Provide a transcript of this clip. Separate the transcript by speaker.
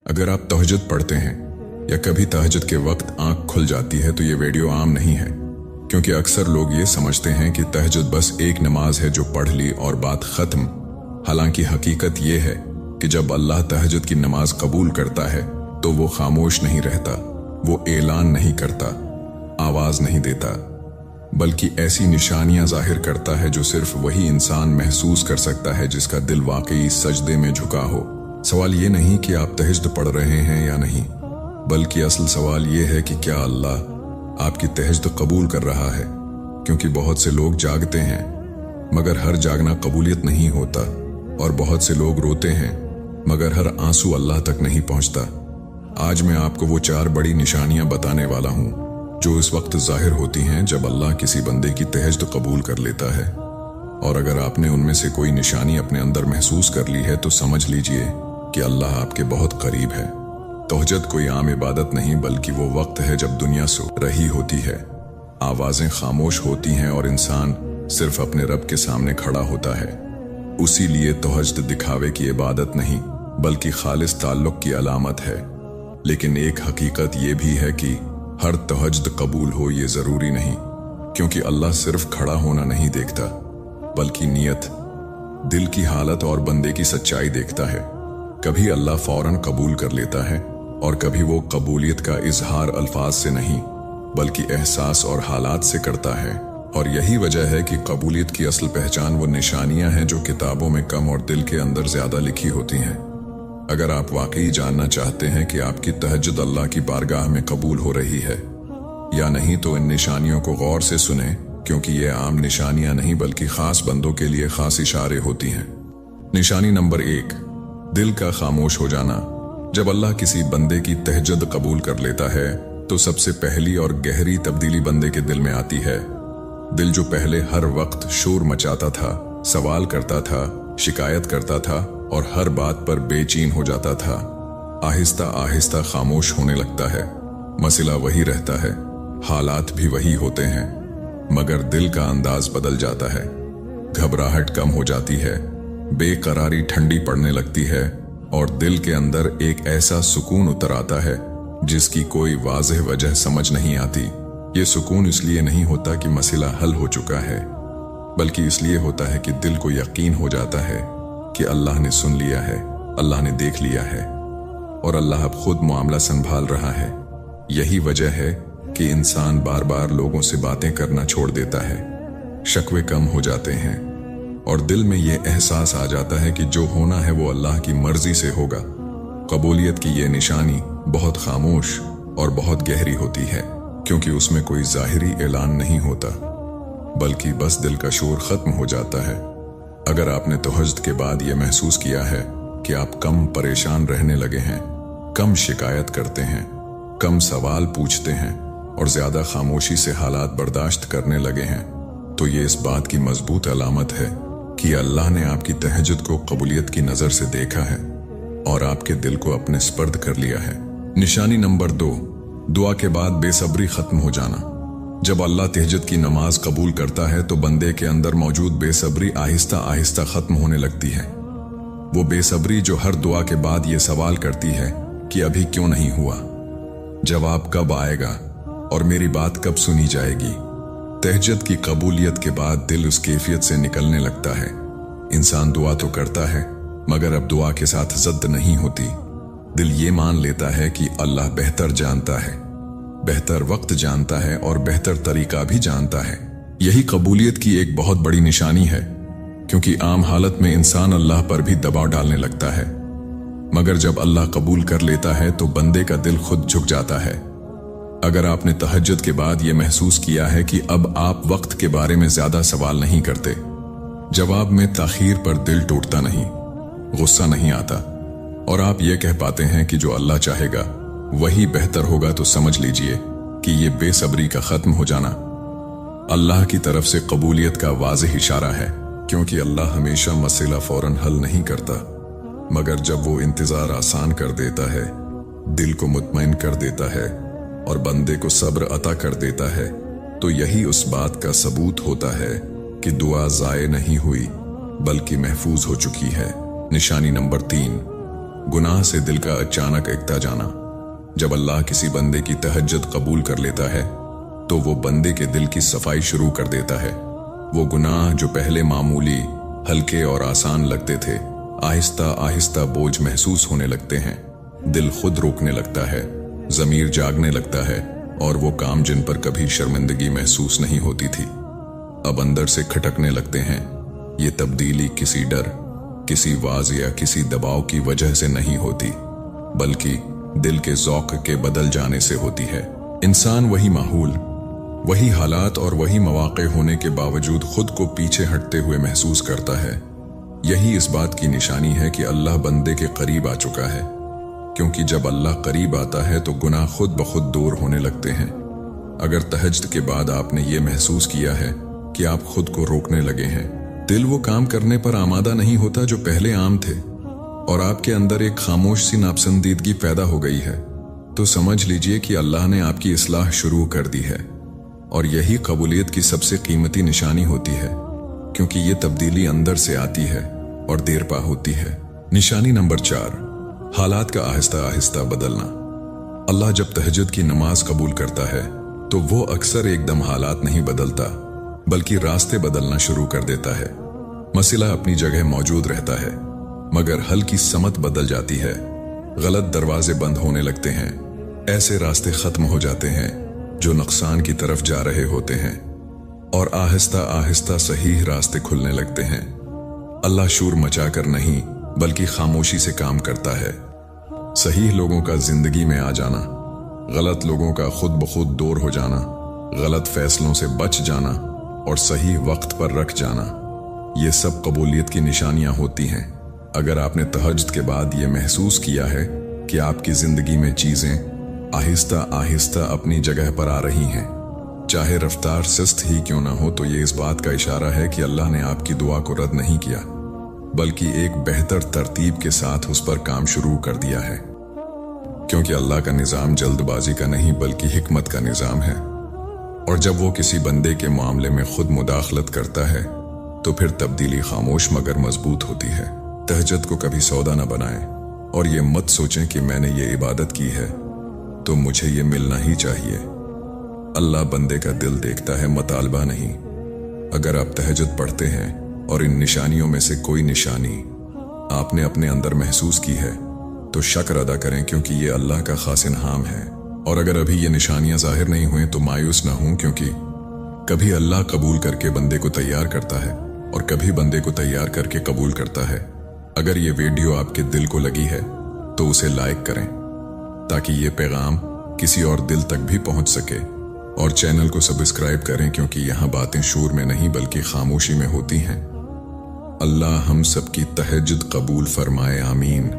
Speaker 1: अगर आप तहज्जुद पढ़ते हैं या कभी तहज्जुद के वक्त आंख खुल जाती है तो ये वीडियो आम नहीं है, क्योंकि अक्सर लोग ये समझते हैं कि तहज्जुद बस एक नमाज है जो पढ़ ली और बात खत्म। हालांकि हकीकत ये है कि जब अल्लाह तहज्जुद की नमाज कबूल करता है तो वो खामोश नहीं रहता, वो ऐलान नहीं करता, आवाज नहीं देता, बल्कि ऐसी निशानियां जाहिर करता है जो सिर्फ वही इंसान महसूस कर सकता है जिसका दिल वाकई सजदे में झुका हो। सवाल ये नहीं कि आप तहज्जुद पढ़ रहे हैं या नहीं, बल्कि असल सवाल ये है कि क्या अल्लाह आपकी तहज्जुद कबूल कर रहा है। क्योंकि बहुत से लोग जागते हैं मगर हर जागना कबूलियत नहीं होता, और बहुत से लोग रोते हैं मगर हर आंसू अल्लाह तक नहीं पहुंचता। आज मैं आपको वो 4 बड़ी निशानियां बताने वाला हूं जो इस वक्त जाहिर होती हैं जब अल्लाह किसी बंदे की तहज्जुद कबूल कर लेता है। और अगर आपने उनमें से कोई निशानी अपने अंदर महसूस कर ली है तो समझ लीजिए कि अल्लाह आपके बहुत करीब है। तहज्जुद कोई आम इबादत नहीं, बल्कि वो वक्त है जब दुनिया सो रही होती है, आवाजें खामोश होती हैं और इंसान सिर्फ अपने रब के सामने खड़ा होता है। उसी लिए तहज्जुद दिखावे की इबादत नहीं बल्कि खालिस ताल्लुक की अलामत है। लेकिन एक हकीकत ये भी है कि हर तहज्जुद कबूल हो ये जरूरी नहीं, क्योंकि अल्लाह सिर्फ खड़ा होना नहीं देखता बल्कि नियत, दिल की हालत और बंदे की सच्चाई देखता है। कभी अल्लाह फौरन कबूल कर लेता है और कभी वो कबूलियत का इजहार अल्फाज से नहीं बल्कि एहसास और हालात से करता है। और यही वजह है कि कबूलियत की असल पहचान वो निशानियां हैं जो किताबों में कम और दिल के अंदर ज्यादा लिखी होती हैं। अगर आप वाकई जानना चाहते हैं कि आपकी तहज्जुद अल्लाह की बारगाह में कबूल हो रही है या नहीं, तो इन निशानियों को गौर से सुने, क्योंकि ये आम निशानियां नहीं बल्कि खास बंदों के लिए खास इशारे होती हैं। निशानी नंबर 1, दिल का खामोश हो जाना। जब अल्लाह किसी बंदे की तहज्जुद कबूल कर लेता है तो सबसे पहली और गहरी तब्दीली बंदे के दिल में आती है। दिल जो पहले हर वक्त शोर मचाता था, सवाल करता था, शिकायत करता था और हर बात पर बेचैन हो जाता था, आहिस्ता आहिस्ता खामोश होने लगता है। मसला वही रहता है, हालात भी वही होते हैं, मगर दिल का अंदाज बदल जाता है। घबराहट कम हो जाती है, बेकरारी ठंडी पड़ने लगती है और दिल के अंदर एक ऐसा सुकून उतर आता है जिसकी कोई वाज़ेह वजह समझ नहीं आती। ये सुकून इसलिए नहीं होता कि मसला हल हो चुका है, बल्कि इसलिए होता है कि दिल को यकीन हो जाता है कि अल्लाह ने सुन लिया है, अल्लाह ने देख लिया है और अल्लाह अब खुद मामला संभाल रहा है। यही वजह है कि इंसान बार बार लोगों से बातें करना छोड़ देता है, शकवे कम हो जाते हैं और दिल में ये एहसास आ जाता है कि जो होना है वो अल्लाह की मर्जी से होगा। कबूलियत की ये निशानी बहुत खामोश और बहुत गहरी होती है, क्योंकि उसमें कोई जाहिरी ऐलान नहीं होता बल्कि बस दिल का शोर खत्म हो जाता है। अगर आपने तहज्जुद के बाद ये महसूस किया है कि आप कम परेशान रहने लगे हैं, कम शिकायत करते हैं, कम सवाल पूछते हैं और ज्यादा खामोशी से हालात बर्दाश्त करने लगे हैं, तो ये इस बात की मजबूत अलामत है कि अल्लाह ने आपकी तहज्जुद को कबूलियत की नजर से देखा है और आपके दिल को अपने स्पर्द कर लिया है। निशानी नंबर 2, दुआ के बाद बेसब्री खत्म हो जाना। जब अल्लाह तहज्जुद की नमाज कबूल करता है तो बंदे के अंदर मौजूद बेसब्री आहिस्ता आहिस्ता खत्म होने लगती है। वो बेसब्री जो हर दुआ के बाद ये सवाल करती है कि अभी क्यों नहीं हुआ, जवाब कब आएगा और मेरी बात कब सुनी जाएगी। तहज्जुद की कबूलियत के बाद दिल उस कैफियत से निकलने लगता है। इंसान दुआ तो करता है मगर अब दुआ के साथ ज़िद नहीं होती। दिल ये मान लेता है कि अल्लाह बेहतर जानता है, बेहतर वक्त जानता है और बेहतर तरीका भी जानता है। यही कबूलियत की एक बहुत बड़ी निशानी है, क्योंकि आम हालत में इंसान अल्लाह पर भी दबाव डालने लगता है, मगर जब अल्लाह कबूल कर लेता है तो बंदे का दिल खुद झुक जाता है। अगर आपने तहज्जुद के बाद ये महसूस किया है कि अब आप वक्त के बारे में ज्यादा सवाल नहीं करते, जवाब में ताखीर पर दिल टूटता नहीं, गुस्सा नहीं आता और आप ये कह पाते हैं कि जो अल्लाह चाहेगा वही बेहतर होगा, तो समझ लीजिए कि ये बेसब्री का खत्म हो जाना अल्लाह की तरफ से कबूलियत का वाज़ेह इशारा है। क्योंकि अल्लाह हमेशा मसला फौरन हल नहीं करता, मगर जब वो इंतजार आसान कर देता है, दिल को मुतमईन कर देता है और बंदे को सब्र अता कर देता है, तो यही उस बात का सबूत होता है कि दुआ जाये नहीं हुई बल्कि महफूज हो चुकी है। निशानी नंबर 3, गुनाह से दिल का अचानक एकता जाना। जब अल्लाह किसी बंदे की तहज्जुद कबूल कर लेता है तो वो बंदे के दिल की सफाई शुरू कर देता है। वो गुनाह जो पहले मामूली, हल्के और आसान लगते थे, आहिस्ता आहिस्ता बोझ महसूस होने लगते हैं। दिल खुद रोकने लगता है, ज़मीर जागने लगता है, और वो काम जिन पर कभी शर्मिंदगी महसूस नहीं होती थी अब अंदर से खटकने लगते हैं। ये तब्दीली किसी डर, किसी वाज या किसी दबाव की वजह से नहीं होती, बल्कि दिल के ज़ौक़ के बदल जाने से होती है। इंसान वही माहौल, वही हालात और वही मौक़े होने के बावजूद खुद को पीछे हटते हुए महसूस करता है। यही इस बात की निशानी है कि अल्लाह बंदे के करीब आ चुका है, क्योंकि जब अल्लाह करीब आता है तो गुनाह खुद ब खुद दूर होने लगते हैं। अगर तहज्जुद के बाद आपने ये महसूस किया है कि आप खुद को रोकने लगे हैं, दिल वो काम करने पर आमादा नहीं होता जो पहले आम थे, और आपके अंदर एक खामोश सी नापसंदीदगी पैदा हो गई है, तो समझ लीजिए कि अल्लाह ने आपकी इस्लाह शुरू कर दी है। और यही कबूलियत की सबसे कीमती निशानी होती है, क्योंकि ये तब्दीली अंदर से आती है और देर पा होती है। निशानी नंबर 4, हालात का आहिस्ता आहिस्ता बदलना। अल्लाह जब तहज्जुद की नमाज कबूल करता है तो वो अक्सर एकदम हालात नहीं बदलता, बल्कि रास्ते बदलना शुरू कर देता है। मसला अपनी जगह मौजूद रहता है, मगर हल्की समत बदल जाती है। गलत दरवाजे बंद होने लगते हैं, ऐसे रास्ते खत्म हो जाते हैं जो नुकसान की तरफ जा रहे होते हैं, और आहिस्ता आहिस्ता सही रास्ते खुलने लगते हैं। अल्लाह शोर मचाकर नहीं, बल्कि खामोशी से काम करता है। सही लोगों का जिंदगी में आ जाना, गलत लोगों का खुद ब खुद दूर हो जाना, गलत फैसलों से बच जाना और सही वक्त पर रख जाना, ये सब कबूलियत की निशानियां होती हैं। अगर आपने तहज्जुद के बाद ये महसूस किया है कि आपकी जिंदगी में चीजें आहिस्ता आहिस्ता अपनी जगह पर आ रही हैं, चाहे रफ्तार सुस्त ही क्यों ना हो, तो ये इस बात का इशारा है कि अल्लाह ने आपकी दुआ को रद्द नहीं किया, बल्कि एक बेहतर तरतीब के साथ उस पर काम शुरू कर दिया है। क्योंकि अल्लाह का निज़ाम जल्दबाजी का नहीं, बल्कि हिकमत का निज़ाम है। और जब वो किसी बंदे के मामले में खुद मुदाखलत करता है तो फिर तब्दीली खामोश मगर मजबूत होती है। तहज्जुद को कभी सौदा न बनाएं, और ये मत सोचें कि मैंने ये इबादत की है तो मुझे ये मिलना ही चाहिए। अल्लाह बंदे का दिल देखता है, मतालबा नहीं। अगर आप तहज्जुद पढ़ते हैं और इन निशानियों में से कोई निशानी आपने अपने अंदर महसूस की है तो शक्र अदा करें, क्योंकि ये अल्लाह का खास इनाम है। और अगर अभी ये निशानियां जाहिर नहीं हुई तो मायूस ना हों, क्योंकि कभी अल्लाह कबूल करके बंदे को तैयार करता है और कभी बंदे को तैयार करके कबूल करता है। अगर ये वीडियो आपके दिल को लगी है तो उसे लाइक करें, ताकि ये पैगाम किसी और दिल तक भी पहुंच सके, और चैनल को सब्सक्राइब करें, क्योंकि यहाँ बातें शोर में नहीं बल्कि खामोशी में होती हैं। अल्लाह हम सबकी तहज्जुद कबूल फरमाए, आमीन।